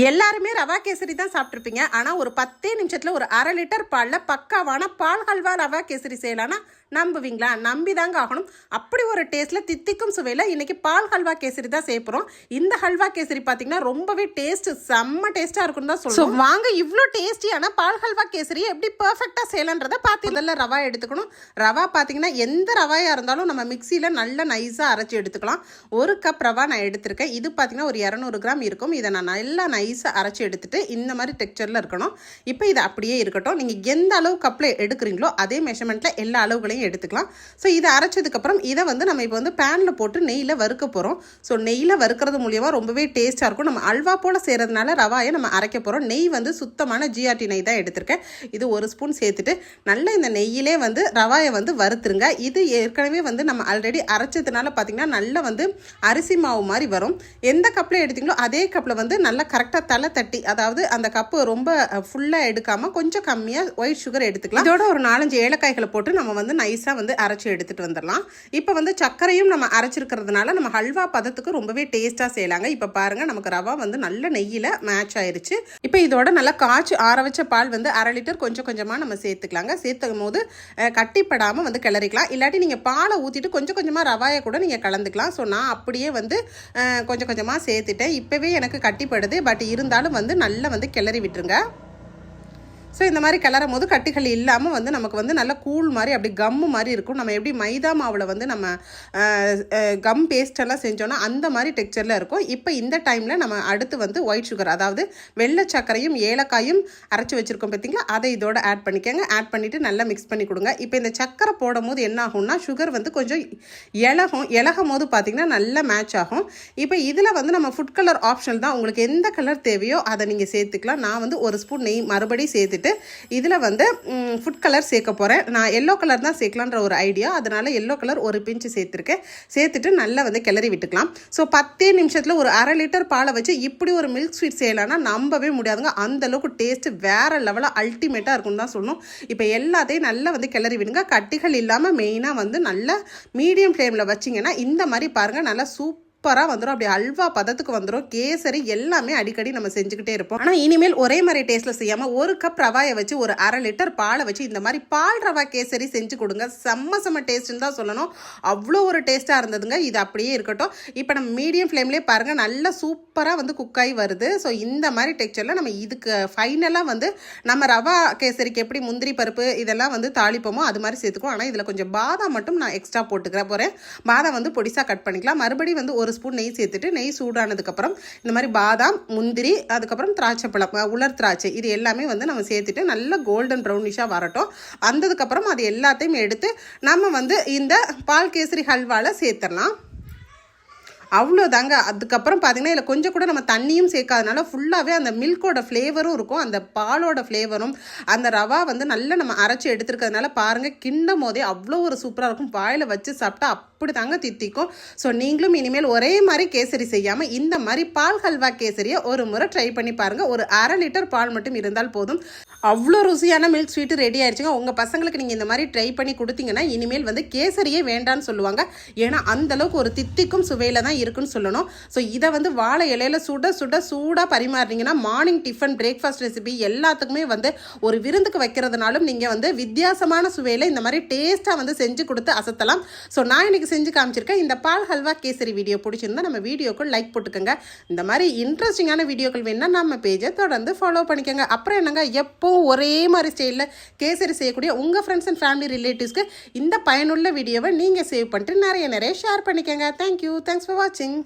எல்லாருமே ரவா கேசரி தான் சாப்பிட்ருப்பீங்க. ஆனால் ஒரு 10 நிமிஷத்தில் ஒரு 1/2 லிட்டர் பாலில் பக்காவான பால் ஹல்வா ரவா கேசரி செய்யலான்னா நம்புவீங்களா? நம்பி தாங்க ஆகணும். அப்படி ஒரு டேஸ்ட்டில் தித்திக்கும் சுவையில் இன்றைக்கி பால் ஹல்வா கேசரி தான் செய்ய போகிறோம். இந்த ஹல்வா கேசரி பார்த்திங்கன்னா ரொம்பவே டேஸ்ட்டு செம்ம டேஸ்ட்டாக இருக்குன்னு தான் சொல்லுவோம். வாங்க இவ்வளோ டேஸ்டியான பால் ஹல்வா கேசரி எப்படி பர்ஃபெக்டாக செய்யலான்றதை பார்த்து முதல்ல ரவா எடுத்துக்கணும். ரவா பார்த்திங்கன்னா எந்த ரவாயாக இருந்தாலும் நம்ம மிக்சியில் நல்லா நைஸாக அரைச்சி எடுத்துக்கலாம். 1 கப் ரவா நான் எடுத்திருக்கேன். இது பார்த்திங்கன்னா ஒரு 200 கிராம் இருக்கும். இதை நான் நல்லா நைஸாக அரைச்சி எடுத்துட்டு இந்த மாதிரி டெக்ஸ்சரில் இருக்கணும். இப்போ இது அப்படியே இருக்கட்டும். நீங்கள் எந்த அளவு கப்பில் எடுக்கிறீங்களோ அதே மெஷர்மெண்ட்டில் எல்லா அளவுகளையும் எடுத்துக்கலாம். ஸோ இதை அரைச்சதுக்கப்புறம் இதை நம்ம இப்போ பேனில் போட்டு நெய்யில் வறுக்க போகிறோம். ஸோ நெய்யில் வறுக்கிறது மூலியமாக ரொம்பவே டேஸ்ட்டாக இருக்கும். நம்ம அல்வா போல் செய்கிறதுனால ரவாயை நம்ம அரைக்க போகிறோம். நெய் சுத்தமான ஜிஆர்டி நெய் தான் எடுத்திருக்கேன். இது 1 ஸ்பூன் சேர்த்துட்டு நல்லா இந்த நெய்யிலே ரவாயை வறுத்துருங்க. இது ஏற்கனவே நம்ம ஆல்ரெடி அரைச்சதுனால பார்த்திங்கன்னா நல்லா அரிசி மாவு மாதிரி வரும். எந்த கப்பில் எடுத்தீங்களோ அதே கப்பில் நல்லா கரெக்டாக தலை தட்டி, அதாவது அந்த கப்பு ரொம்ப ஃபுல்லாக எடுக்காமல் கொஞ்சம் கம்மியாக ஒயிட் சுகர் எடுத்துக்கலாம். இதோட ஒரு 4-5 ஏலக்காய்களை போட்டு நம்ம நைஸாக அரைச்சி எடுத்துகிட்டு வந்துடலாம். இப்போ சர்க்கரையும் நம்ம அரைச்சிருக்கிறதுனால நம்ம ஹல்வா பதத்துக்கு ரொம்பவே டேஸ்ட்டாக செய்யலாங்க. இப்போ பாருங்கள், நமக்கு ரவா நல்ல நெய்யில் மேட்ச் ஆயிடுச்சு. இப்போ இதோட நல்லா காய்ச்சி ஆற வச்ச பால் 1/2 லிட்டர் கொஞ்சம் கொஞ்சமாக நம்ம சேர்த்துக்கலாங்க. சேர்த்துக்கும் போது கட்டிப்படாமல் கிளறிக்கலாம். இல்லாட்டி நீங்கள் பாலை ஊற்றிட்டு கொஞ்சம் கொஞ்சமாக ரவாயை கூட நீங்கள் கலந்துக்கலாம். ஸோ நான் அப்படியே கொஞ்சம் கொஞ்சமாக சேர்த்துட்டேன். இப்போவே எனக்கு கட்டிப்படுது. பட் இருந்தாலும் நல்லா கிளறி விட்டுருங்க. ஸோ இந்த மாதிரி கிளறும் போது கட்டிகள் இல்லாமல் நமக்கு நல்ல கூழ் மாதிரி அப்படி கம்மு மாதிரி இருக்கும். நம்ம எப்படி மைதா மாவில் நம்ம கம் பேஸ்டெல்லாம் செஞ்சோன்னா அந்த மாதிரி டெக்ஸ்சரில் இருக்கும். இப்போ இந்த டைமில் நம்ம அடுத்து ஒயிட் சுகர், அதாவது வெள்ளை சர்க்கரையும் ஏலக்காயும் அரைச்சி வச்சுருக்கோம் பார்த்தீங்களா, அதை இதோட ஆட் பண்ணிக்கோங்க. ஆட் பண்ணிவிட்டு நல்லா மிக்ஸ் பண்ணி கொடுங்க. இப்போ இந்த சர்க்கரை போடும் போது என்ன ஆகும்னா சுகர் கொஞ்சம் இலகும் போது பார்த்திங்கன்னா நல்லா மேட்ச் ஆகும். இப்போ இதில் நம்ம ஃபுட் கலர் ஆப்ஷனல் தான். உங்களுக்கு எந்த கலர் தேவையோ அதை நீங்கள் சேர்த்துக்கலாம். நான் 1 ஸ்பூன் நெய் மறுபடியும் சேர்த்துட்டு இதில் ஃபுட் கலர் சேர்க்க போகிறேன். நான் எல்லோ கலர் தான் சேர்க்கலான்ற ஒரு ஐடியா, அதனால் எல்லோ கலர் 1 பிஞ்சு சேர்த்துருக்கேன். சேர்த்துட்டு நல்லா கிளறி விட்டுக்கலாம். ஸோ 10 நிமிஷத்தில் ஒரு 1/2 லிட்டர் பாலை வச்சு இப்படி ஒரு மில்க் ஸ்வீட் செய்யலாம்னா நம்பவே முடியாதுங்க. அந்தளவுக்கு டேஸ்ட்டு வேறு லெவலில் அல்டிமேட்டாக இருக்குன்னு தான் சொல்லணும். இப்போ எல்லாத்தையும் நல்லா கிளறி விடுங்க. கட்டிகள் இல்லாமல் மெயினாக நல்லா மீடியம் ஃப்ளேமில் வச்சிங்கன்னா இந்த மாதிரி பாருங்கள், நல்லா சூப்பராக வந்துடும். அப்படி அல்வா பதத்துக்கு வந்துடும். கேசரி எல்லாமே அடிக்கடி நம்ம செஞ்சுக்கிட்டே இருப்போம். ஆனால் இனிமேல் ஒரே மாதிரி டேஸ்ட்டில் செய்யாமல் 1 கப் ரவாயை வச்சு ஒரு 1/2 லிட்டர் பாலை வச்சு இந்த மாதிரி பால் ரவா கேசரி செஞ்சு கொடுங்க. செம்ம டேஸ்ட்டுன்னு தான் சொல்லணும். அவ்வளோ ஒரு டேஸ்ட்டாக இருந்ததுங்க. இது அப்படியே இருக்கட்டும். இப்போ நம்ம மீடியம் ஃப்ளேம்லேயே பாருங்கள், நல்லா சூப்பராக குக்காகி வருது. ஸோ இந்த மாதிரி டெக்ஸ்சரில் நம்ம இதுக்கு ஃபைனலாக நம்ம ரவா கேசரிக்கு எப்படி முந்திரி பருப்பு இதெல்லாம் தாளிப்போமோ அது மாதிரி சேர்த்துக்குவோம். ஆனால் இதில் கொஞ்சம் பாதாம் மட்டும் நான் எக்ஸ்ட்ரா போட்டுக்கிறேன் போகிறேன். பாதாம் பொடிசாக கட் பண்ணிக்கலாம். மறுபடியும் 1 ஸ்பூன் நெய் சேர்த்துட்டு நெய் சூடானதுக்கப்புறம் இந்த மாதிரி பாதாம், முந்திரி, அதுக்கப்புறம் திராட்சை பழம், உலர் திராட்சை, இது எல்லாமே நம்ம சேர்த்துட்டு நல்லா கோல்டன் ப்ரௌனிஷாக வரட்டும். வந்ததுக்கப்புறம் அது எல்லாத்தையும் எடுத்து நம்ம இந்த பால் கேசரி ஹல்வாவில் சேர்த்துடலாம். அவ்வளோதாங்க. அதுக்கப்புறம் பார்த்திங்கன்னா இதில் கொஞ்சம் கூட நம்ம தண்ணியும் சேர்க்காதனால ஃபுல்லாகவே அந்த மில்கோட ஃப்ளேவரும் இருக்கும், அந்த பாலோட ஃப்ளேவரும். அந்த ரவா நல்லா நம்ம அரைச்சி எடுத்துருக்கிறதுனால பாருங்கள், கிண்டும் போதே அவ்வளோ ஒரு சூப்பராக இருக்கும். வாயில் வச்சு சாப்பிட்டா அப்படி தாங்க தித்திக்கும். ஸோ நீங்களும் இனிமேல் ஒரே மாதிரி கேசரி செய்யாமல் இந்த மாதிரி பால் ஹல்வா கேசரியை ஒரு முறை ட்ரை பண்ணி பாருங்கள். ஒரு 1/2 லிட்டர் பால் மட்டும் இருந்தால் போதும். அவ்வளோ ருசியான மில்க் ஸ்வீட்டு ரெடி ஆயிடுச்சுங்க. உங்கள் பசங்களுக்கு நீங்கள் இந்த மாதிரி ட்ரை பண்ணி கொடுத்தீங்கன்னா இனிமேல் கேசரியே வேண்டான்னு சொல்லுவாங்க. ஏன்னா அந்தளவுக்கு ஒரு தித்திக்கும் சுவையில் தான் இருக்குன்னு சொல்லணும். ஸோ இதை வாழை இலையில் சூடாக பரிமாறினீங்கன்னா மார்னிங் டிஃபன், பிரேக்ஃபாஸ்ட் ரெசிபி எல்லாத்துக்குமே ஒரு விருந்துக்கு வைக்கிறதுனாலும் நீங்கள் வித்தியாசமான சுவையில் இந்த மாதிரி டேஸ்ட்டாக செஞ்சு கொடுத்து அசத்தலாம். ஸோ நான் இன்றைக்கி செஞ்சு காமிச்சிருக்கேன். இந்த பால் ஹல்வா கேசரி வீடியோ பிடிச்சிருந்தா நம்ம வீடியோக்கு லைக் போட்டுக்கோங்க. இந்த மாதிரி இன்ட்ரெஸ்டிங்கான வீடியோக்கள் வேணுன்னா நம்ம பேஜை தொடர்ந்து ஃபாலோ பண்ணிக்கோங்க. அப்புறம் என்னங்க, எப்போ ஒரே மாதிரி ஸ்டைலில் கேசரி செய்யக்கூடிய உங்கள் ஃப்ரெண்ட்ஸ் அண்ட் ஃபேமிலி ரிலேட்டிவ்ஸ்க்கு இந்த பயனுள்ள வீடியோவை நீங்கள் சேவ் பண்ணிட்டு நிறைய ஷேர் பண்ணிக்கோங்க. தேங்க்யூ. தேங்க்ஸ் ஃபார் வாட்சிங்.